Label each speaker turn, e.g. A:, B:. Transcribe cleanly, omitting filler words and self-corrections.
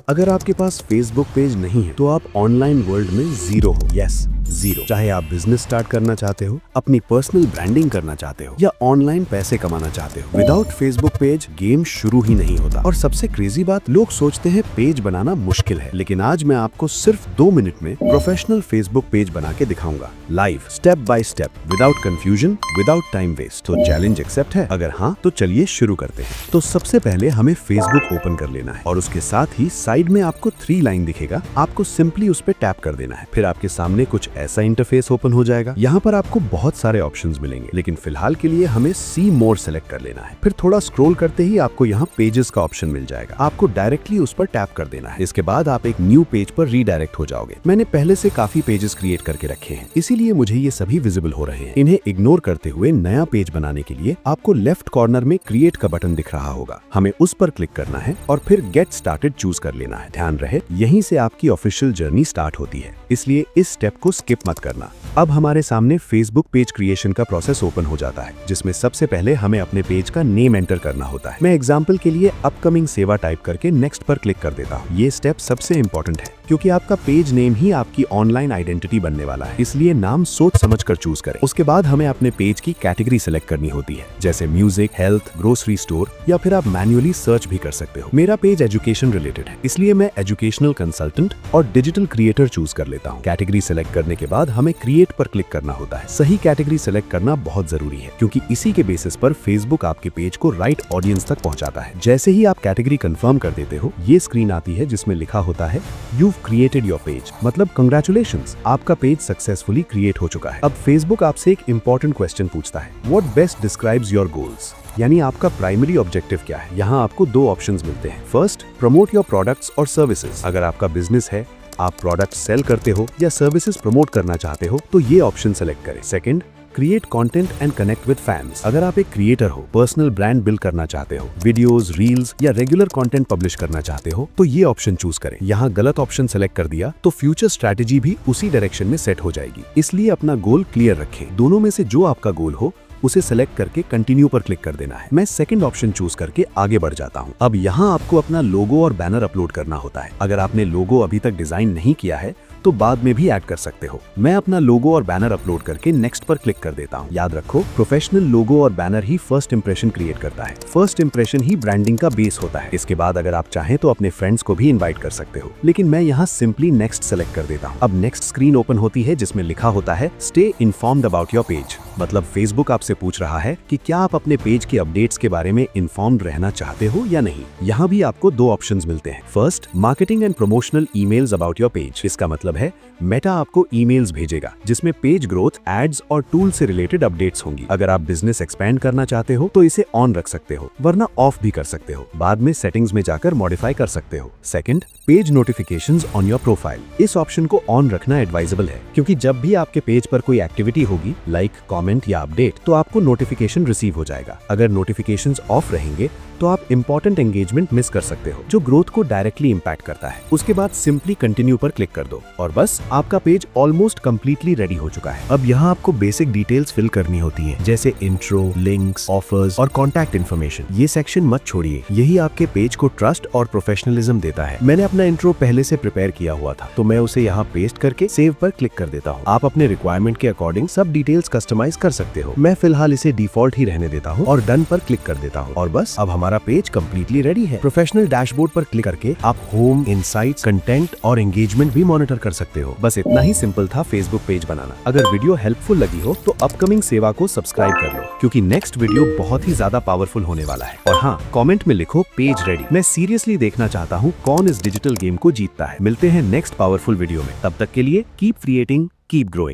A: अगर आपके पास Facebook page नहीं है तो आप ऑनलाइन वर्ल्ड में जीरो हो। Yes, zero. चाहे आप बिजनेस स्टार्ट करना चाहते हो, अपनी पर्सनल ब्रांडिंग करना चाहते हो या ऑनलाइन पैसे कमाना चाहते हो, विदाउट फेसबुक पेज गेम शुरू ही नहीं होता। और सबसे क्रेजी बात, लोग सोचते हैं पेज बनाना मुश्किल है, लेकिन आज मैं आपको सिर्फ 2 मिनट में प्रोफेशनल फेसबुक पेज बना के दिखाऊंगा, live, step by step, without confusion, without time waste. तो चैलेंज एक्सेप्ट है? अगर हाँ तो चलिए शुरू करते हैं। तो सबसे पहले हमें फेसबुक ओपन कर लेना है और उसके साथ ही साइड में आपको 3 लाइन दिखेगा, आपको सिंपली उस पर टैप कर देना है। फिर आपके सामने कुछ ऐसा इंटरफेस ओपन हो जाएगा। यहाँ पर आपको बहुत सारे ऑप्शंस मिलेंगे, लेकिन फिलहाल के लिए हमें सी मोर सेलेक्ट कर लेना है। फिर थोड़ा स्क्रॉल करते ही आपको यहाँ पेजेस का ऑप्शन मिल जाएगा, आपको डायरेक्टली उस पर टैप कर देना है। इसके बाद आप एक न्यू पेज पर रीडायरेक्ट हो जाओगे। मैंने पहले से काफी पेजेस क्रिएट करके रखे हैं, इसीलिए मुझे ये सभी विजिबल हो रहे हैं। इन्हें इग्नोर करते हुए नया पेज बनाने के लिए आपको लेफ्ट कॉर्नर में क्रिएट का बटन दिख रहा होगा, हमें उस पर क्लिक करना है और फिर गेट स्टार्टेड चूज कर लेना है। ध्यान रहे, यहीं से आपकी ऑफिशियल जर्नी स्टार्ट होती है, इसलिए इस स्टेप को स्किप मत करना। अब हमारे सामने फेसबुक पेज क्रिएशन का प्रोसेस ओपन हो जाता है, जिसमें सबसे पहले हमें अपने पेज का नेम एंटर करना होता है। मैं एग्जांपल के लिए अपकमिंग सेवा टाइप करके नेक्स्ट पर क्लिक कर देता हूँ। ये स्टेप सबसे इंपॉर्टेंट है, क्योंकि आपका पेज नेम ही आपकी ऑनलाइन आइडेंटिटी बनने वाला है, इसलिए नाम सोच समझ कर चूज करें। उसके बाद हमें अपने पेज की कैटेगरी सेलेक्ट करनी होती है, जैसे म्यूजिक, हेल्थ, ग्रोसरी स्टोर, या फिर आप मैन्युअली सर्च भी कर सकते हो। मेरा पेज एजुकेशन रिलेटेड है, इसलिए मैं एजुकेशनल कंसल्टेंट और डिजिटल क्रिएटर चूज कर लेता हूँ। कैटेगरी सेलेक्ट करने के बाद हमें क्रिएट पर क्लिक करना होता है। सही कैटेगरी सेलेक्ट करना बहुत जरूरी है, क्योंकि इसी के बेसिस पर फेसबुक आपके पेज को राइट ऑडियंस तक पहुंचाता है। जैसे ही आप कैटेगरी कंफर्म कर देते हो, ये स्क्रीन आती है जिसमें लिखा होता है You've created your page, मतलब कंग्रेचुलेशंस, आपका पेज सक्सेसफुली क्रिएट हो चुका है। अब फेसबुक आपसे एक इंपॉर्टेंट क्वेश्चन पूछता है, What best describes your goals? यानी आपका प्राइमरी ऑब्जेक्टिव क्या है। यहाँ आपको 2 ऑप्शंस मिलते हैं। फर्स्ट, प्रमोट योर प्रोडक्ट्स और सर्विसेज। अगर आपका बिजनेस है, आप प्रोडक्ट सेल करते हो या सर्विसेज प्रमोट करना चाहते हो, तो ये ऑप्शन सेलेक्ट करें। Second, create content and connect with fans. अगर आप एक क्रिएटर हो, पर्सनल ब्रांड बिल्ड करना चाहते हो, वीडियोस, रील्स या रेगुलर कंटेंट पब्लिश करना चाहते हो, तो ये ऑप्शन चूज करें। यहाँ गलत ऑप्शन सेलेक्ट कर दिया तो फ्यूचर स्ट्रैटेजी भी उसी डायरेक्शन में सेट हो जाएगी, इसलिए अपना गोल क्लियर रखें। दोनों में से जो आपका गोल हो उसे सेलेक्ट करके कंटिन्यू पर क्लिक कर देना है। मैं सेकंड ऑप्शन चूज करके आगे बढ़ जाता हूँ। अब यहाँ आपको अपना लोगो और बैनर अपलोड करना होता है। अगर आपने लोगो अभी तक डिजाइन नहीं किया है तो बाद में भी ऐड कर सकते हो। मैं अपना लोगो और बैनर अपलोड करके नेक्स्ट पर क्लिक कर देता हूँ। याद रखो, प्रोफेशनल लोगो और बैनर ही फर्स्ट इंप्रेशन क्रिएट करता है। फर्स्ट इंप्रेशन ही ब्रांडिंग का बेस होता है। इसके बाद अगर आप चाहें तो अपने फ्रेंड्स को भी इन्वाइट कर सकते हो, लेकिन मैं यहाँ सिंपली नेक्स्ट सेलेक्ट कर देता हूँ। अब नेक्स्ट स्क्रीन ओपन होती है जिसमें लिखा होता है stay informed about your page, मतलब फेसबुक आपसे पूछ रहा है कि क्या आप अपने पेज के अपडेट्स के बारे में इन्फॉर्म्ड रहना चाहते हो या नहीं। यहाँ भी आपको 2 ऑप्शंस मिलते हैं। First, marketing and promotional emails about your page. इसका मतलब है मेटा आपको ईमेल्स भेजेगा जिसमें पेज ग्रोथ, एड्स और टूल से रिलेटेड अपडेट्स होंगी। अगर आप बिजनेस एक्सपेंड करना चाहते हो तो इसे ऑन रख सकते हो, वरना ऑफ भी कर सकते हो। बाद में सेटिंग्स में जाकर मॉडिफाई कर सकते हो। Second, page notifications on your profile. इस ऑप्शन को ऑन रखना एडवाइजेबल है, क्योंकि जब भी आपके पेज पर कोई एक्टिविटी होगी, लाइक, कमेंट या अपडेट, तो आपको नोटिफिकेशन रिसीव हो जाएगा। अगर नोटिफिकेशंस ऑफ रहेंगे तो आप इंपॉर्टेंट एंगेजमेंट मिस कर सकते हो, जो ग्रोथ को डायरेक्टली इंपैक्ट करता है। उसके बाद सिंपली कंटिन्यू पर क्लिक कर दो और बस आपका पेज ऑलमोस्ट कंप्लीटली रेडी हो चुका है। अब यहाँ आपको बेसिक डिटेल्स फिल करनी होती है, जैसे इंट्रो, लिंक्स, ऑफर्स और कॉन्टैक्ट इन्फॉर्मेशन। ये सेक्शन मत छोड़िए, यही आपके पेज को ट्रस्ट और प्रोफेशनलिज्म देता है। मैंने अपना इंट्रो पहले से प्रिपेयर किया हुआ था, तो मैं उसे यहाँ पेस्ट करके सेव पर क्लिक कर देता हूँ। आप अपने रिक्वायरमेंट के अकॉर्डिंग सब डिटेल्स कस्टमाइज कर सकते हो। मैं फिलहाल इसे डिफॉल्ट ही रहने देता हूँ और डन पर क्लिक कर देता हूँ, और बस अब हमारा पेज कंप्लीटली रेडी है। प्रोफेशनल डैशबोर्ड पर क्लिक करके आप होम, इनसाइट्स, कंटेंट और एंगेजमेंट भी मॉनिटर कर सकते हो। बस इतना ही सिंपल था फेसबुक पेज बनाना। अगर वीडियो हेल्पफुल लगी हो तो अपकमिंग सेवा को सब्सक्राइब कर लो, क्योंकि नेक्स्ट वीडियो बहुत ही ज्यादा पावरफुल होने वाला है। और हाँ, कमेंट में लिखो पेज रेडी। मैं सीरियसली देखना चाहता हूँ कौन इस डिजिटल गेम को जीतता है। मिलते हैं नेक्स्ट पावरफुल वीडियो में। तब तक के लिए कीप क्रिएटिंग, कीप ग्रोइंग।